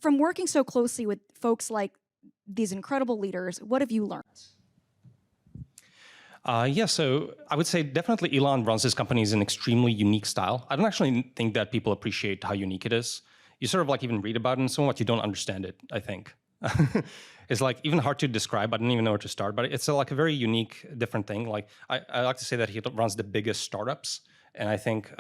from working so closely with folks like these incredible leaders, what have you learned? Yeah, so I would say definitely Elon runs his companies in an extremely unique style. I don't actually think that people appreciate how unique it is. You sort of like even read about it and so much, you don't understand it, I think. It's like even hard to describe. I don't even know where to start, but it's like a very unique, different thing. Like I like to say that he runs the biggest startups. And I think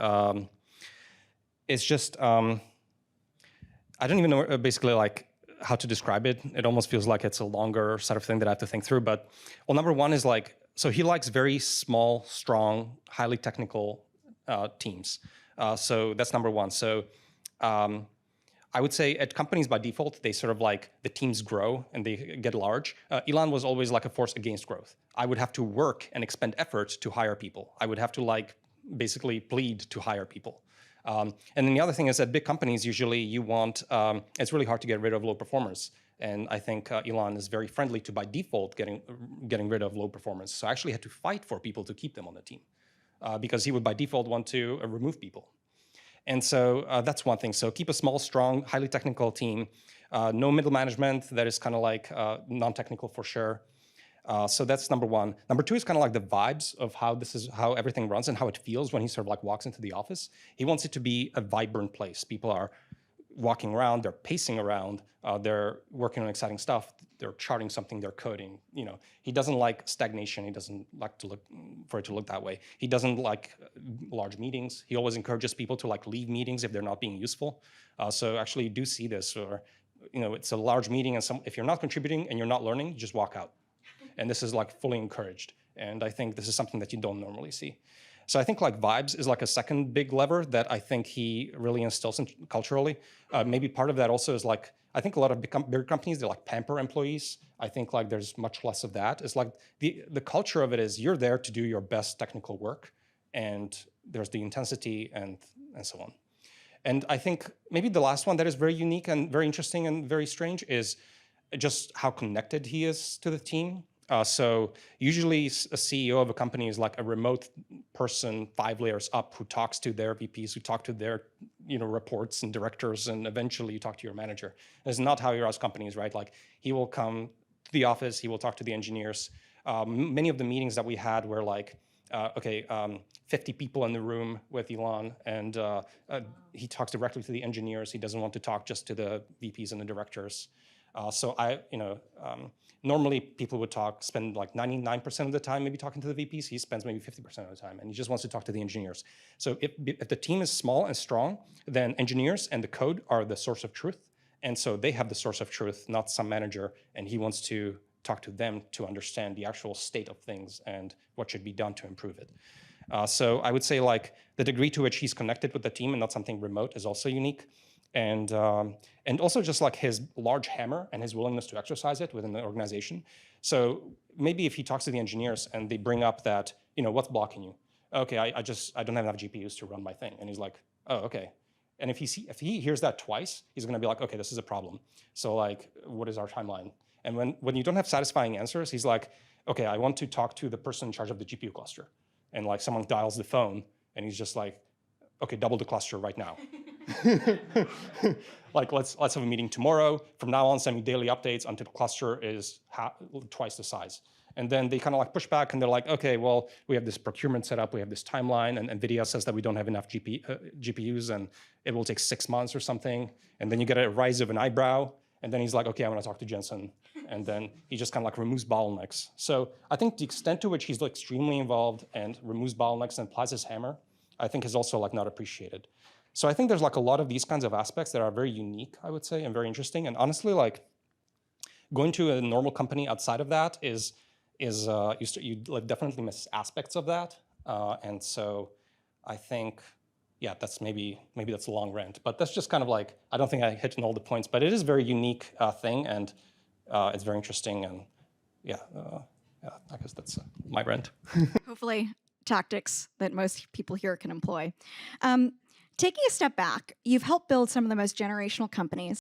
it's just, I don't even know basically like how to describe it. It almost feels like it's a longer sort of thing that I have to think through. But well, number one is like, so he likes very small, strong, highly technical teams. So that's number one. So I would say at companies by default, they sort of like the teams grow and they get large. Elon was always like a force against growth. I would have to work and expend effort to hire people. I would have to like basically plead to hire people. And then the other thing is that big companies, usually you want, it's really hard to get rid of low performers. And I think Elon is very friendly to, by default, getting rid of low performers. So I actually had to fight for people to keep them on the team because he would by default want to remove people. And so that's one thing. So keep a small, strong, highly technical team. No middle management that is kind of like non-technical for sure. So that's number one. Number two is kind of like the vibes of how everything runs and how it feels when he sort of like walks into the office. He wants it to be a vibrant place. People are walking around, they're pacing around, they're working on exciting stuff, they're charting something, they're coding. You know, he doesn't like stagnation. He doesn't like for it to look that way. He doesn't like large meetings. He always encourages people to like leave meetings if they're not being useful. So actually, you do see this, or it's a large meeting, and if you're not contributing and you're not learning, just walk out. And this is like fully encouraged. And I think this is something that you don't normally see. So I think like vibes is like a second big lever that I think he really instills culturally. Maybe part of that also is like, I think a lot of bigger companies, they like pamper employees. I think like there's much less of that. It's like the culture of it is you're there to do your best technical work, and there's the intensity and so on. And I think maybe the last one that is very unique and very interesting and very strange is just how connected he is to the team. So usually a CEO of a company is like a remote person 5 layers up who talks to their VPs, who talk to their reports and directors, and eventually you talk to your manager. That's not how he runs companies, right? Like he will come to the office, he will talk to the engineers. Many of the meetings that we had were like, 50 people in the room with Elon, and he talks directly to the engineers. He doesn't want to talk just to the VPs and the directors. So normally people would spend like 99% of the time maybe talking to the VPs. He spends maybe 50% of the time, and he just wants to talk to the engineers. So if the team is small and strong, then engineers and the code are the source of truth. And so they have the source of truth, not some manager, and he wants to talk to them to understand the actual state of things and what should be done to improve it. So I would say like the degree to which he's connected with the team and not something remote is also unique. And also just like his large hammer and his willingness to exercise it within the organization. So maybe if he talks to the engineers and they bring up that, what's blocking you? Okay, I don't have enough GPUs to run my thing. And he's like, oh, okay. And if he hears that twice, he's gonna be like, okay, this is a problem. So like, what is our timeline? And when you don't have satisfying answers, he's like, okay, I want to talk to the person in charge of the GPU cluster. And like someone dials the phone and he's just like, okay, double the cluster right now. Like let's have a meeting tomorrow. From now on, send me daily updates until the cluster is twice the size. And then they kind of like push back and they're like, okay, well, we have this procurement set up, we have this timeline, and NVIDIA says that we don't have enough GPUs and it will take 6 months or something. And then you get a rise of an eyebrow. And then he's like, okay, I'm gonna talk to Jensen. And then he just kind of like removes bottlenecks. So I think the extent to which he's like extremely involved and removes bottlenecks and applies his hammer, I think is also like not appreciated. So I think there's like a lot of these kinds of aspects that are very unique, I would say, and very interesting. And honestly, like going to a normal company outside of that you definitely miss aspects of that. And so I think, yeah, that's maybe that's a long rant, but that's just kind of like, I don't think I hit on all the points, but it is a very unique thing, and it's very interesting. And yeah, I guess that's my rant. Hopefully tactics that most people here can employ. Taking a step back, you've helped build some of the most generational companies